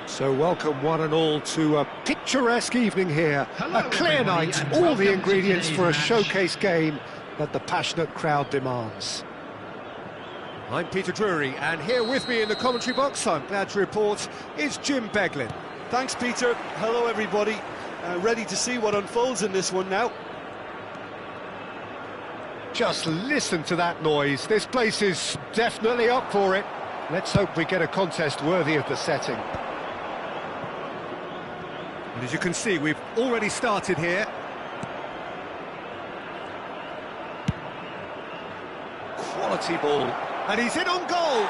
So welcome one and all to a picturesque evening here. Hello, a clear everybody, night, and all welcome the to ingredients today's for a match. showcase game that the passionate crowd demands. I'm Peter Drury, and here with me in the commentary box, I'm glad to report, is Jim Beglin. Thanks, Peter. Hello, everybody. Ready to see what unfolds in this one now. Just listen to that noise. This place is definitely up for it. Let's hope we get a contest worthy of the setting. And as you can see, we've already started here. Quality ball. And he's in on goal.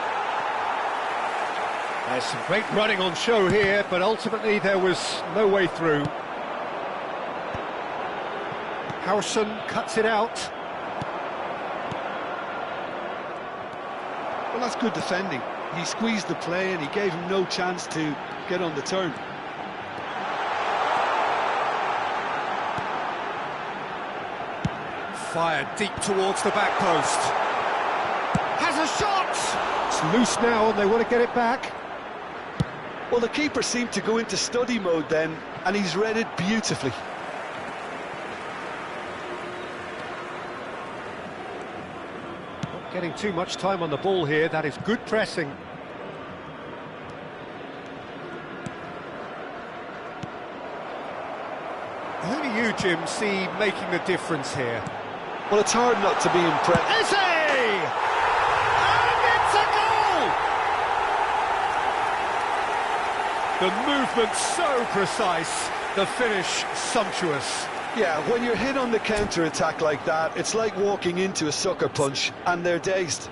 There's some great running on show here, but ultimately there was no way through. Howson cuts it out. Well, that's good defending. He squeezed the play and he gave him no chance to get on the turn. Fired deep towards the back post. Has a shot! It's loose now and they want to get it back. Well, the keeper seemed to go into study mode then, and he's read it beautifully. Not getting too much time on the ball here, that is good pressing. Who do you, Jim, see making the difference here? Well, it's hard not to be impressed. Is he? And it's a goal! The movement so precise, the finish sumptuous. Yeah, when you're hit on the counter-attack like that, it's like walking into a sucker punch, and they're dazed.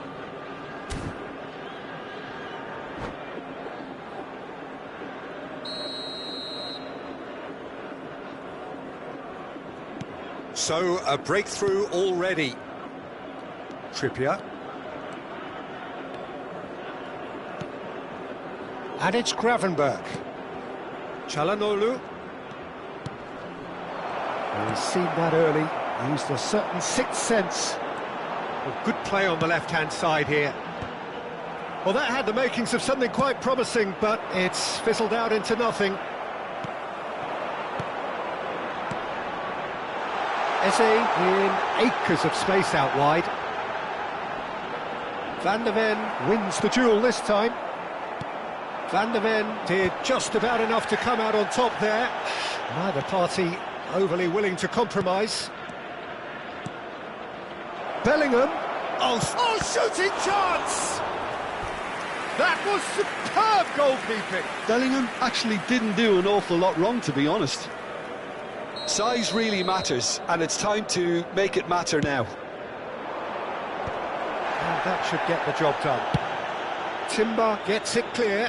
So, a breakthrough already. Trippier. And it's Gravenberg. Çalhanoğlu. Well, he's seen that early, used a certain sixth sense. Well, good play on the left-hand side here. Well, that had the makings of something quite promising, but it's fizzled out into nothing. Eze in acres of space out wide. Van der Ven wins the duel this time. Van der Ven did just about enough to come out on top there. Neither party overly willing to compromise. Bellingham. Oh, shooting chance! That was superb goalkeeping. Bellingham actually didn't do an awful lot wrong, to be honest. Size really matters, and it's time to make it matter now. And that should get the job done. Timber gets it clear.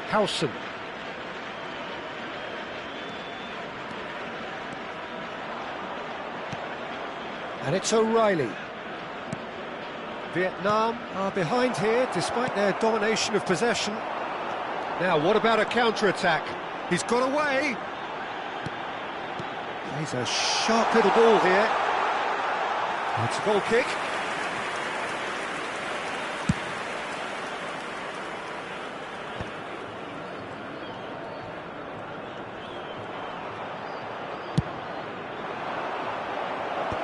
Howson. And it's O'Reilly. Vietnam are behind here, despite their domination of possession. Now, what about a counter-attack? He's got away. He's a sharp little ball here. It's a goal kick.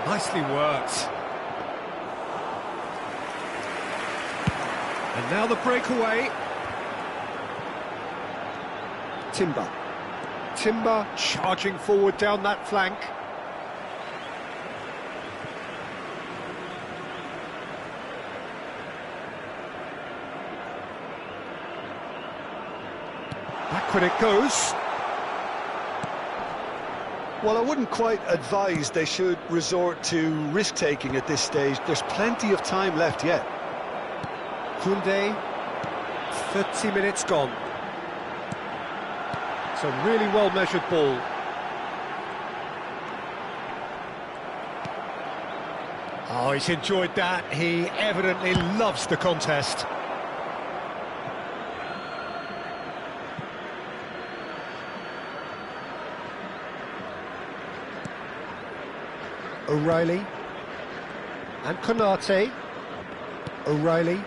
Nicely worked. And now the breakaway. Timber. Timber charging forward down that flank. Backward it goes. Well, I wouldn't quite advise they should resort to risk-taking at this stage. There's plenty of time left yet. Koundé, 30 minutes gone. It's a really well-measured ball. Oh, he's enjoyed that. He evidently loves the contest. O'Reilly. And Konate. O'Reilly.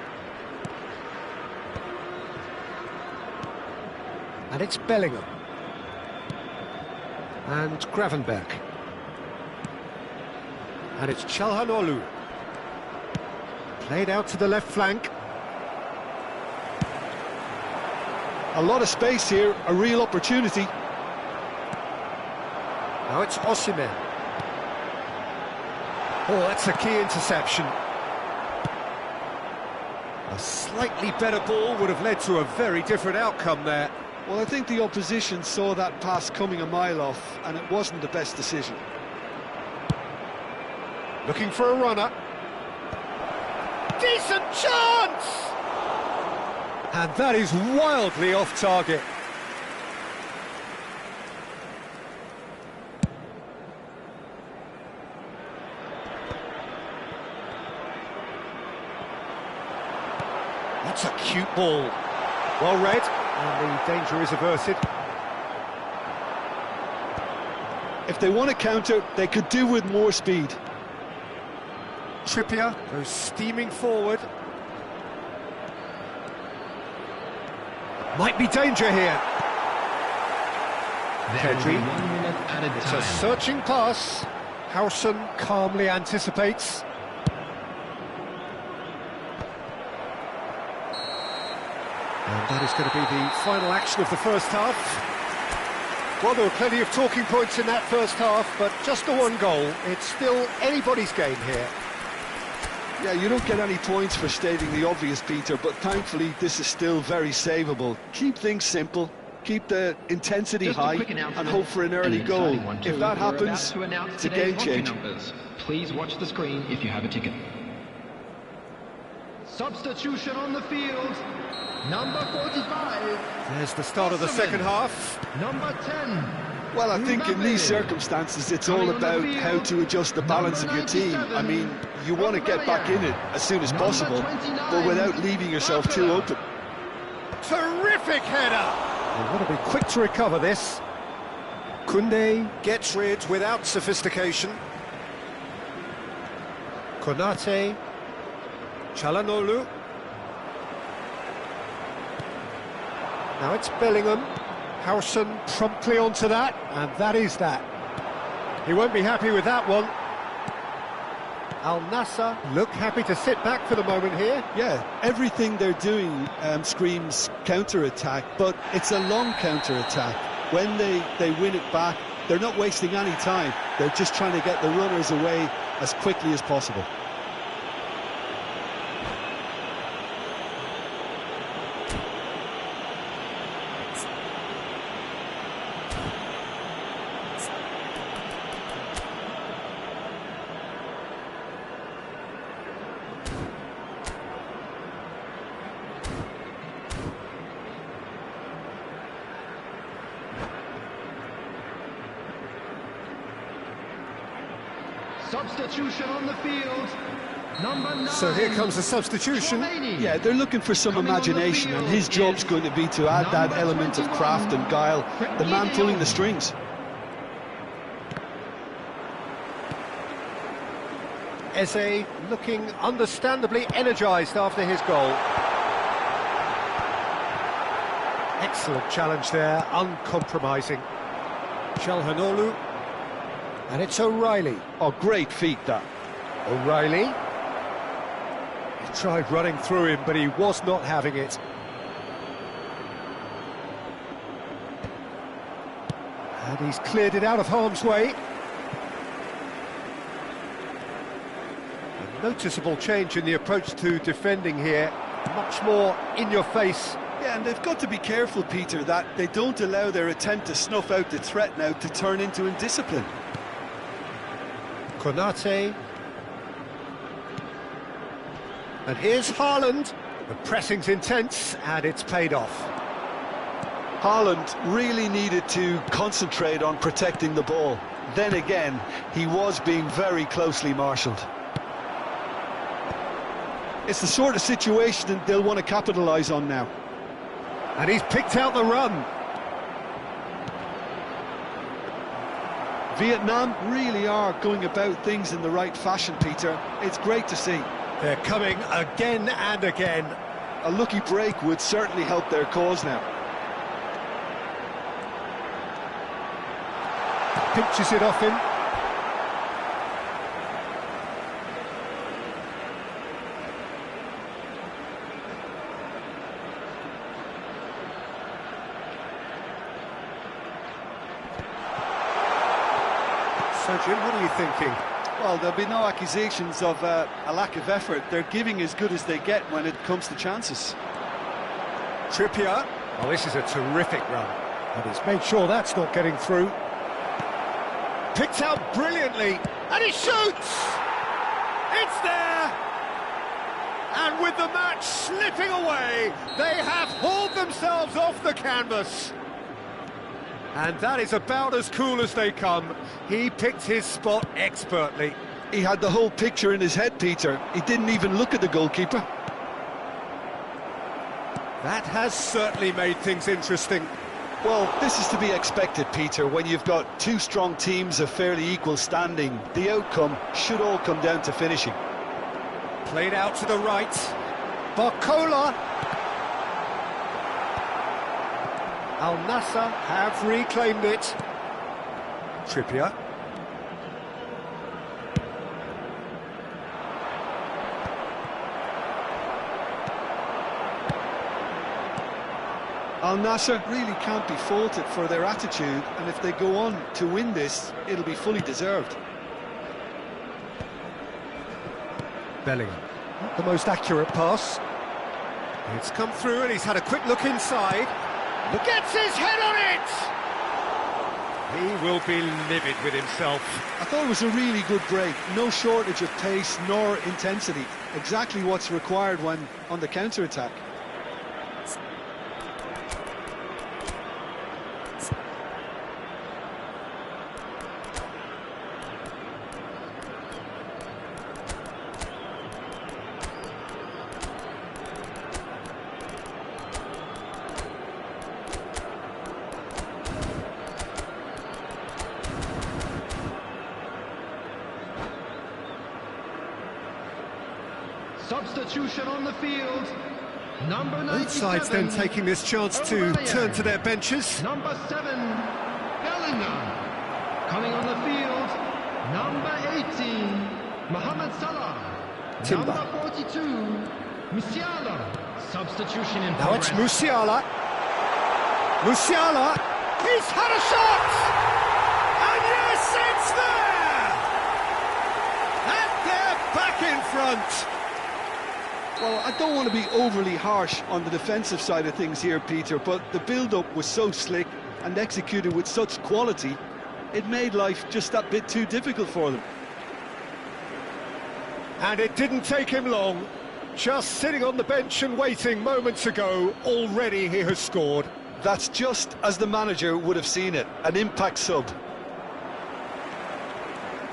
And it's Bellingham. And Gravenberch. And it's Çalhanoğlu. Played out to the left flank. A lot of space here, a real opportunity. Now it's Osimhen. Oh, that's a key interception. A slightly better ball would have led to a very different outcome there. Well, I think the opposition saw that pass coming a mile off, and it wasn't the best decision. Looking for a runner. Decent chance! And that is wildly off target. That's a cute ball. Well read, and the danger is averted. If they want to counter, they could do with more speed. Trippier goes steaming forward. Might be danger here. Pedri. It's a searching pass. Howson calmly anticipates. And that is going to be the final action of the first half. Well, there were plenty of talking points in that first half, but just the one goal. It's still anybody's game here. Yeah, you don't get any points for stating the obvious, Peter, but thankfully this is still very savable. Keep things simple, keep the intensity high, and hope for an early goal. If that happens, it's a game change. Please watch the screen if you have a ticket. Substitution on the field. Number 45. There's the start of the second half. Number 10. Well, I think in these circumstances it's all about how to adjust the balance of your team. I mean, you want to get back in it as soon as possible, but without leaving yourself too open. Terrific header! They've got to be quick to recover this. Koundé gets rid without sophistication. Konate. Çalhanoğlu. Now it's Bellingham. Howson promptly onto that, and that is that. He won't be happy with that one. Al Nassr look happy to sit back for the moment here. Yeah, everything they're doing screams counter-attack, but it's a long counter-attack. When they win it back, they're not wasting any time. They're just trying to get the runners away as quickly as possible. Substitution on the field. Number 9. So here comes the substitution. Yeah, they're looking for some imagination, and his job's going to be to add that element of craft and guile, the man pulling the strings. Eze looking understandably energised after his goal. Excellent challenge there, uncompromising. Çalhanoğlu. And it's O'Reilly. Oh, great feat, that. O'Reilly. He tried running through him, but he was not having it. And he's cleared it out of harm's way. A noticeable change in the approach to defending here. Much more in your face. Yeah, and they've got to be careful, Peter, that they don't allow their attempt to snuff out the threat now to turn into indiscipline. Konate. And here's Haaland. The pressing's intense, and it's paid off. Haaland really needed to concentrate on protecting the ball. Then again, he was being very closely marshalled. It's the sort of situation that they'll want to capitalise on now. And he's picked out the run. Vietnam really are going about things in the right fashion, Peter. It's great to see. They're coming again and again. A lucky break would certainly help their cause now. Pinches it off him. So, Jim, what are you thinking? Well, there'll be no accusations of a lack of effort. They're giving as good as they get when it comes to chances. Trippier. Oh, this is a terrific run. And he's made sure that's not getting through. Picked out brilliantly, and he shoots! It's there! And with the match slipping away, they have hauled themselves off the canvas. And that is about as cool as they come. He picked his spot expertly. He had the whole picture in his head, Peter. He didn't even look at the goalkeeper. That has certainly made things interesting. Well, this is to be expected, Peter. When you've got two strong teams of fairly equal standing, the outcome should all come down to finishing. Played out to the right. Barcola. Al Nassr have reclaimed it. Trippier. Al Nassr really can't be faulted for their attitude, and if they go on to win this, it'll be fully deserved. Bellingham. Not the most accurate pass. It's come through and he's had a quick look inside. He gets his head on it! He will be livid with himself. I thought it was a really good break. No shortage of pace nor intensity. Exactly what's required when on the counter-attack. Substitution on the field. Number 97. Both sides then taking this chance to turn to their benches. Number 7, Bellingham. Coming on the field, number 18, Mohamed Salah. Timber. Number 42, Musiala. Substitution in Now progress. it's Musiala. Musiala. He's had a shot! And yes, it's there! And they're back in front. Well, I don't want to be overly harsh on the defensive side of things here, Peter, but the build-up was so slick and executed with such quality, it made life just that bit too difficult for them. And it didn't take him long. Just sitting on the bench and waiting moments ago, already he has scored. That's just as the manager would have seen it, an impact sub.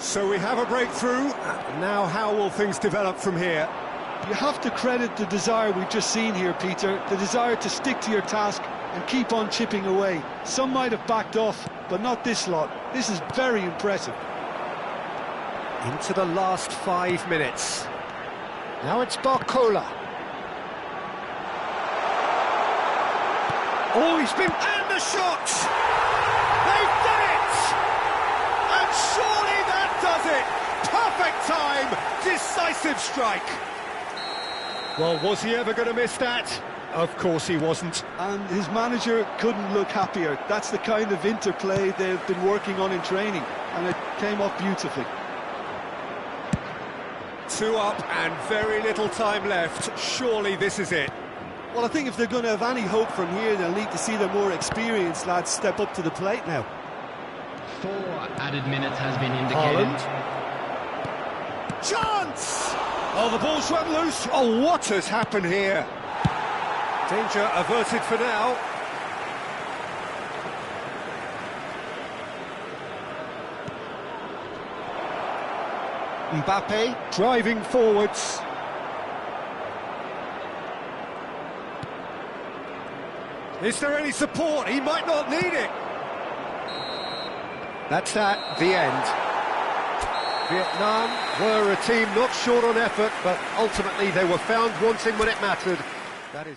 So we have a breakthrough. Now how will things develop from here? You have to credit the desire we've just seen here, Peter, the desire to stick to your task and keep on chipping away. Some might have backed off, but not this lot. This is very impressive. Into the last 5 minutes. Now it's Barcola. Oh, he's been... And the shot! They've done it! And surely that does it! Perfect time! Decisive strike! Well, was he ever going to miss that? Of course he wasn't. And his manager couldn't look happier. That's the kind of interplay they've been working on in training, and it came off beautifully. 2 up and very little time left. Surely this is it. Well, I think if they're going to have any hope from here, they'll need to see the more experienced lads step up to the plate now. 4 added minutes has been indicated. Haaland. Chance! Oh, the ball's run loose. Oh, what has happened here? Danger averted for now. Mbappe driving forwards. Is there any support? He might not need it. That's that, the end. Vietnam were a team not short on effort, but ultimately they were found wanting when it mattered. That is...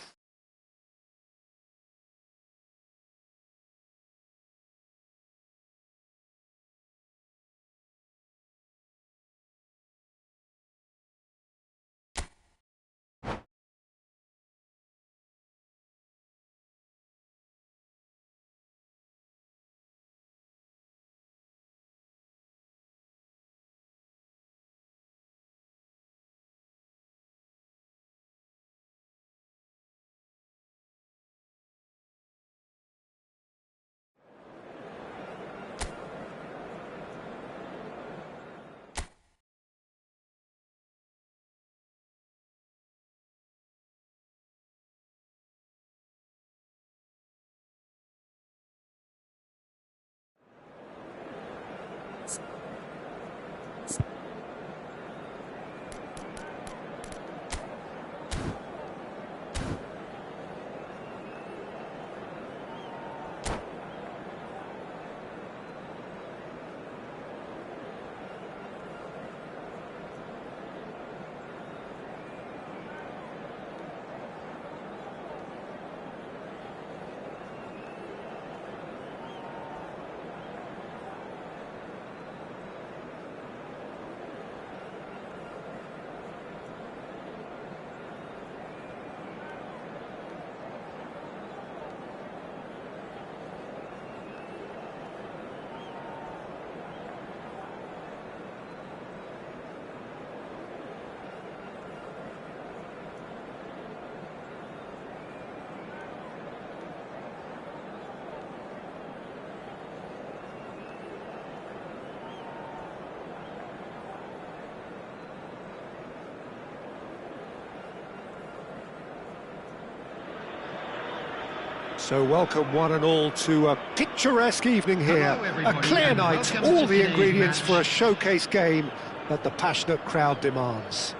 So welcome one and all to a picturesque evening here, a clear night, all the ingredients for a showcase game that the passionate crowd demands.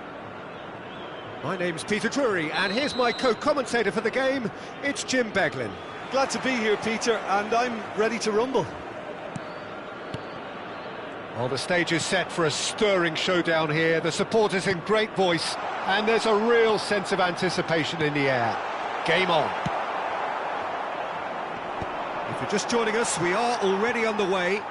My name's Peter Drury, and here's my co-commentator for the game, it's Jim Beglin. Glad to be here, Peter, and I'm ready to rumble. Well, the stage is set for a stirring showdown here, the supporters in great voice, and there's a real sense of anticipation in the air. Game on. If you're just joining us, we are already underway.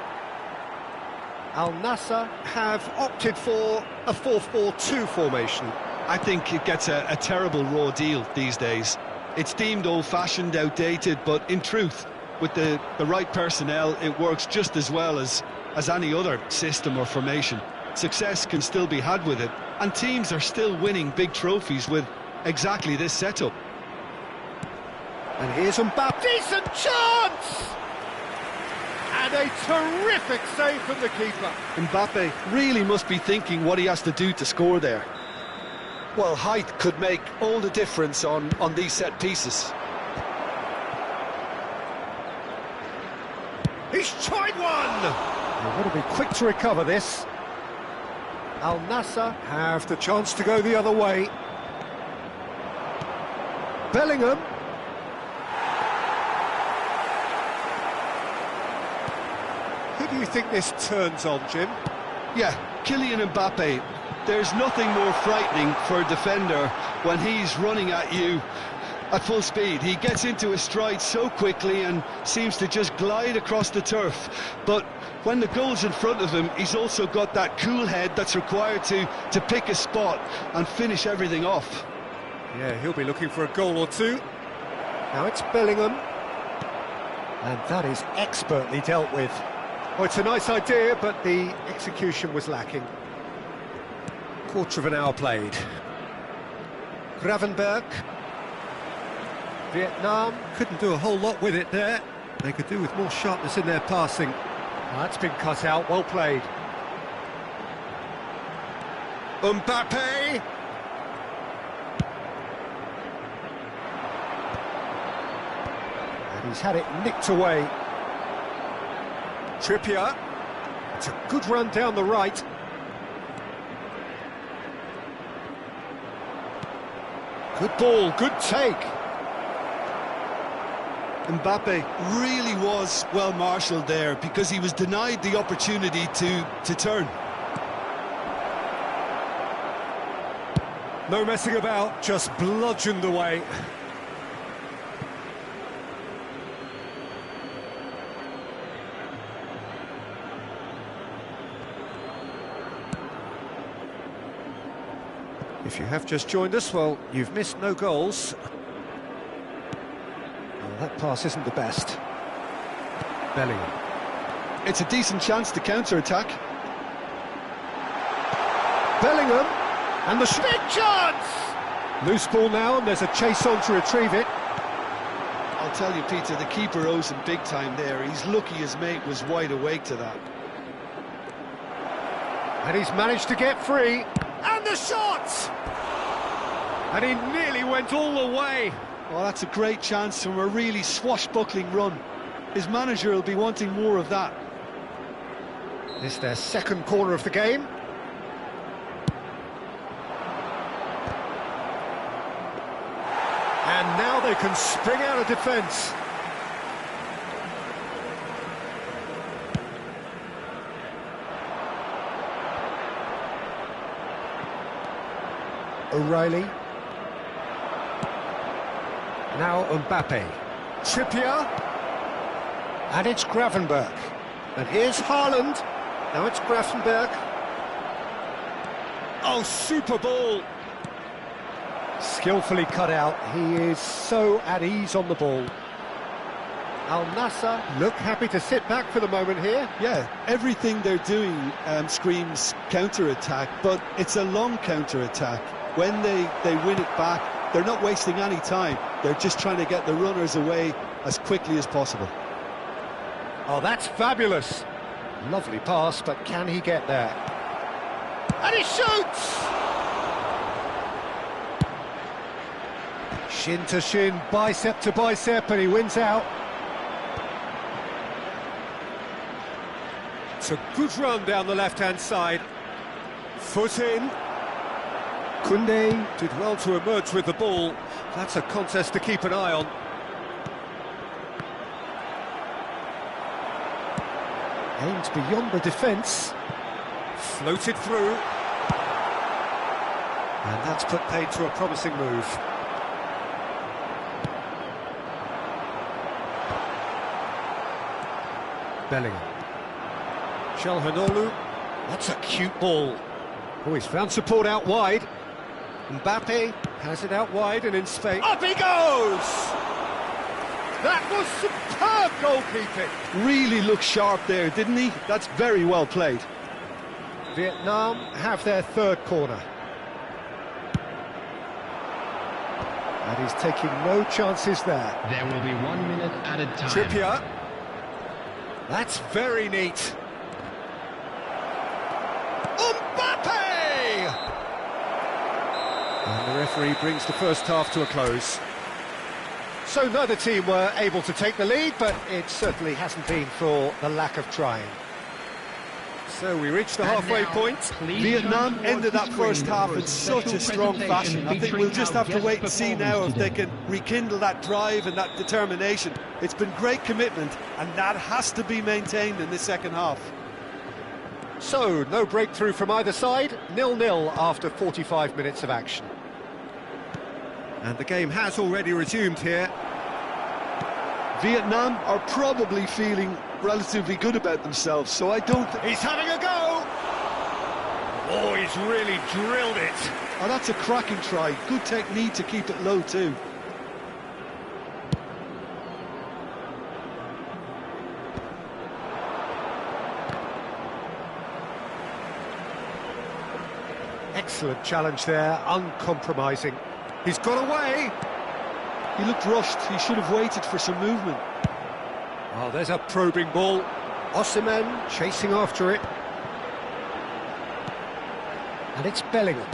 Al Nassr have opted for a 4-4-2 formation. I think it gets a terrible raw deal these days. It's deemed old-fashioned, outdated, but in truth, with the right personnel, it works just as well as any other system or formation. Success can still be had with it, and teams are still winning big trophies with exactly this setup. And here's Mbappe. Decent chance! And a terrific save from the keeper. Mbappe really must be thinking what he has to do to score there. Well, height could make all the difference on these set pieces. He's tried one! They've got to be quick to recover this. Al Nassr have the chance to go the other way. Bellingham. Who do you think this turns on, Jim? Yeah, Kylian Mbappe. There's nothing more frightening for a defender when he's running at you at full speed. He gets into his stride so quickly and seems to just glide across the turf. But when the goal's in front of him, he's also got that cool head that's required to pick a spot and finish everything off. Yeah, he'll be looking for a goal or two. Now it's Bellingham. And that is expertly dealt with. Well, it's a nice idea, but the execution was lacking. Quarter of an hour played. Gravenberg. Vietnam couldn't do a whole lot with it there. They could do with more sharpness in their passing. Oh, that's been cut out, well played. Mbappe! And he's had it nicked away. Trippier. It's a good run down the right. Good ball, good take. Mbappe really was well marshalled there because he was denied the opportunity to turn. No messing about, just bludgeoned away. If you have just joined us, well, you've missed no goals. Well, that pass isn't the best. Bellingham. It's a decent chance to counter-attack. Bellingham, and the big chance! Loose ball now, and there's a chase on to retrieve it. I'll tell you, Peter, the keeper owes him big time there. He's lucky his mate was wide awake to that. And he's managed to get free. And the shot! And he nearly went all the way. Well, that's a great chance from a really swashbuckling run. His manager will be wanting more of that. This is their second corner of the game. And now they can spring out of defence. O'Reilly. Now Mbappe. Trippier. And it's Gravenberch. And here's Haaland. Now it's Gravenberch. Oh, super ball. Skillfully cut out. He is so at ease on the ball. Al Nassr look happy to sit back for the moment here. Yeah, everything they're doing screams counter-attack, but it's a long counter-attack. When they win it back, they're not wasting any time. They're just trying to get the runners away as quickly as possible. Oh, that's fabulous. Lovely pass, but can he get there? And he shoots! Shin to shin, bicep to bicep, and he wins out. It's a good run down the left-hand side. Foot in. Koundé did well to emerge with the ball. That's a contest to keep an eye on. Aimed beyond the defence. Floated through. And that's put paid to a promising move. Bellingham. Calhanoglu. That's a cute ball. Oh, he's found support out wide. Mbappe has it out wide and in space. Up he goes! That was superb goalkeeping. Really looked sharp there, didn't he? That's very well played. Vietnam have their third corner. And he's taking no chances there. There will be 1 minute added time. Trippier. That's very neat. Mbappe! And the referee brings the first half to a close. So neither team were able to take the lead, but it certainly hasn't been for the lack of trying. So we reach the halfway point. Vietnam ended that first half in such a strong fashion. I think we'll just have to wait and see now if they can rekindle that drive and that determination. It's been great commitment, and that has to be maintained in the second half. So, no breakthrough from either side, 0-0 after 45 minutes of action. And the game has already resumed here. Vietnam are probably feeling relatively good about themselves, so I don't... He's having a go! Oh, he's really drilled it. Oh, that's a cracking try. Good technique to keep it low too. Excellent challenge there, uncompromising. He's got away! He looked rushed. He should have waited for some movement. Oh, there's a probing ball. Osimhen chasing after it. And it's Bellingham.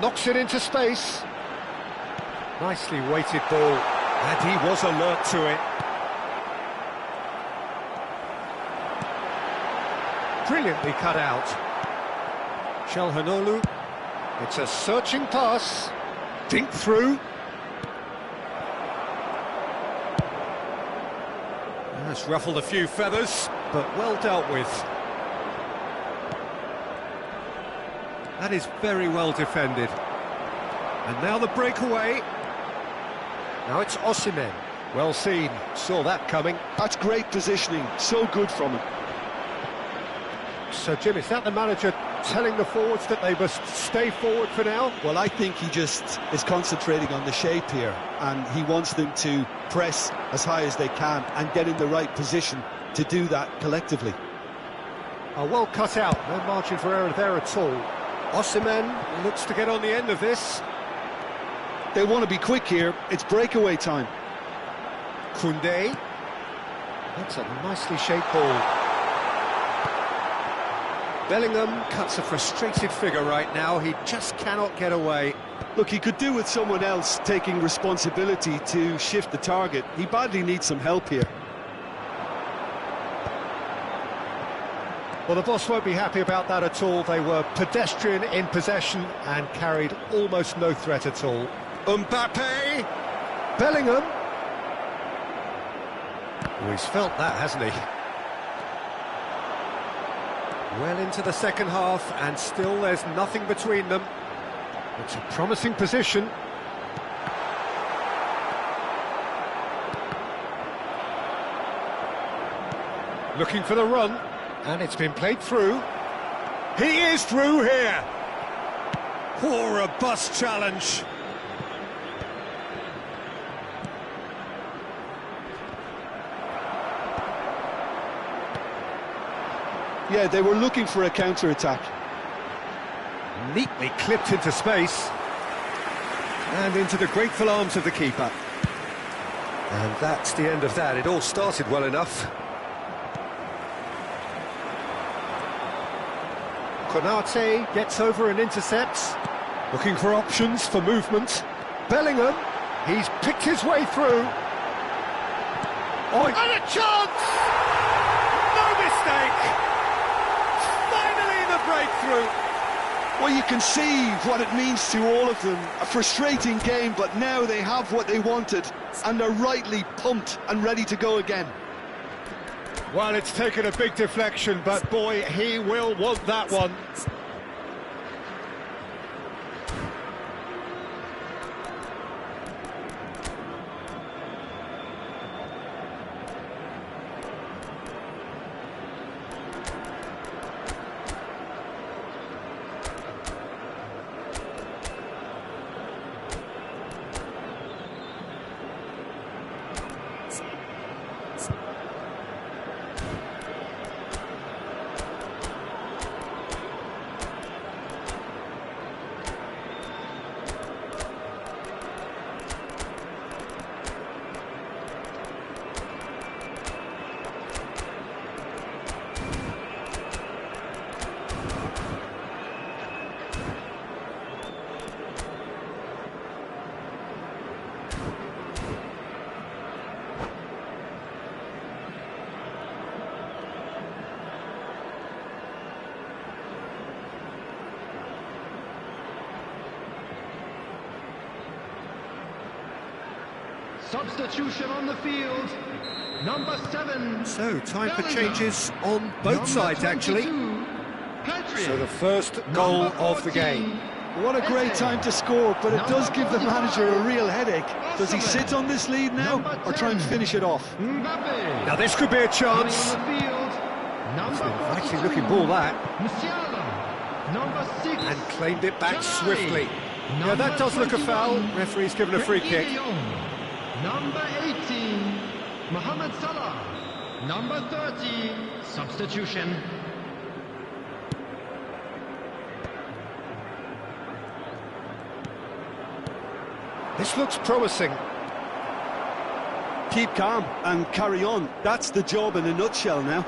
Knocks it into space. Nicely weighted ball. And he was alert to it. Brilliantly cut out. Calhanoglu. It's a searching pass. Dink through. That's ruffled a few feathers, but well dealt with. That is very well defended. And now the breakaway. Now it's Osimhen. Well seen, saw that coming. That's great positioning, so good from him. So Jim, is that the manager telling the forwards that they must stay forward for now? Well, I think he just is concentrating on the shape here, and he wants them to press as high as they can and get in the right position to do that collectively. Oh, well cut out, no margin for error there at all. Osimhen looks to get on the end of this. They want to be quick here, it's breakaway time. Koundé. That's a nicely shaped ball. Bellingham cuts a frustrated figure right now, he just cannot get away. Look, he could do with someone else taking responsibility to shift the target. He badly needs some help here. Well, the boss won't be happy about that at all. They were pedestrian in possession and carried almost no threat at all. Mbappe! Bellingham! Oh, he's felt that, hasn't he? Well into the second half, and still there's nothing between them. It's a promising position. Looking for the run, and it's been played through. He is through here! Poor robust challenge. Yeah, they were looking for a counter-attack. Neatly clipped into space. And into the grateful arms of the keeper. And that's the end of that. It all started well enough. Konate gets over and intercepts. Looking for options for movement. Bellingham, he's picked his way through. Oh, and a chance! No mistake! Breakthrough. Well, you can see what it means to all of them. A frustrating game, but now they have what they wanted, and they're rightly pumped and ready to go again. Well, it's taken a big deflection, but boy, he will want that one. Substitution on the field, number 7. So, time for changes on both sides, actually. So, the first goal of the game. What a great time to score, but it does give the manager a real headache. Does he sit on this lead now, or try and finish it off? Now, this could be a chance. It's an inviting looking ball, that. And claimed it back swiftly. Yeah, that does look a foul. Referee's given a free kick. Number 18, Mohamed Salah. Number 30, substitution. This looks promising. Keep calm and carry on. That's the job in a nutshell now.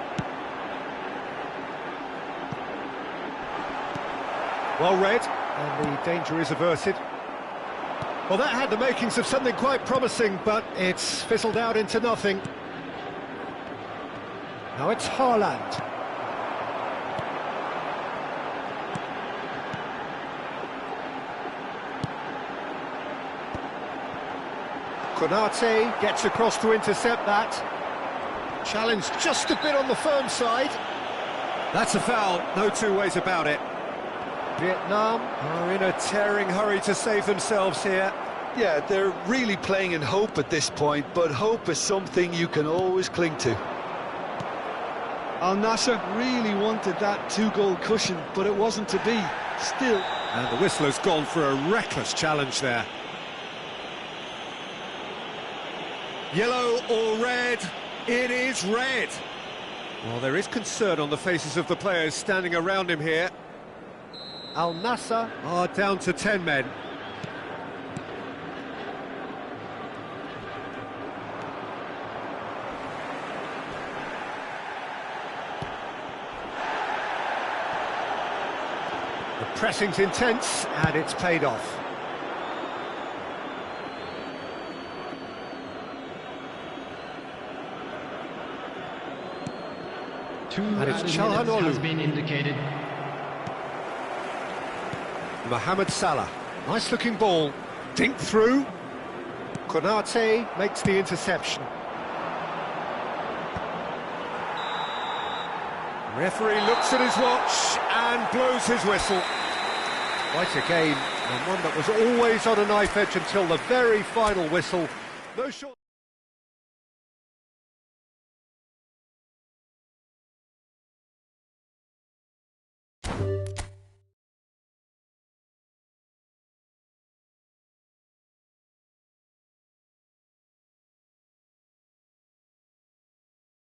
Well read, and the danger is averted. Well, that had the makings of something quite promising, but it's fizzled out into nothing. Now it's Haaland. Konate gets across to intercept that. Challenge just a bit on the firm side. That's a foul, no two ways about it. Vietnam are in a tearing hurry to save themselves here. Yeah, they're really playing in hope at this point, but hope is something you can always cling to. Al Nassr really wanted that two-goal cushion, but it wasn't to be. Still. And the whistler's gone for a reckless challenge there. Yellow or red? It is red. Well, there is concern on the faces of the players standing around him here. Al Nassr are down to 10 men. The pressing's intense, and it's paid off. And it's Chalhanoglu has been indicated. Mohamed Salah, nice looking ball, dink through. Konate makes the interception. Referee looks at his watch and blows his whistle. Quite a game, and one that was always on a knife edge until the very final whistle. No short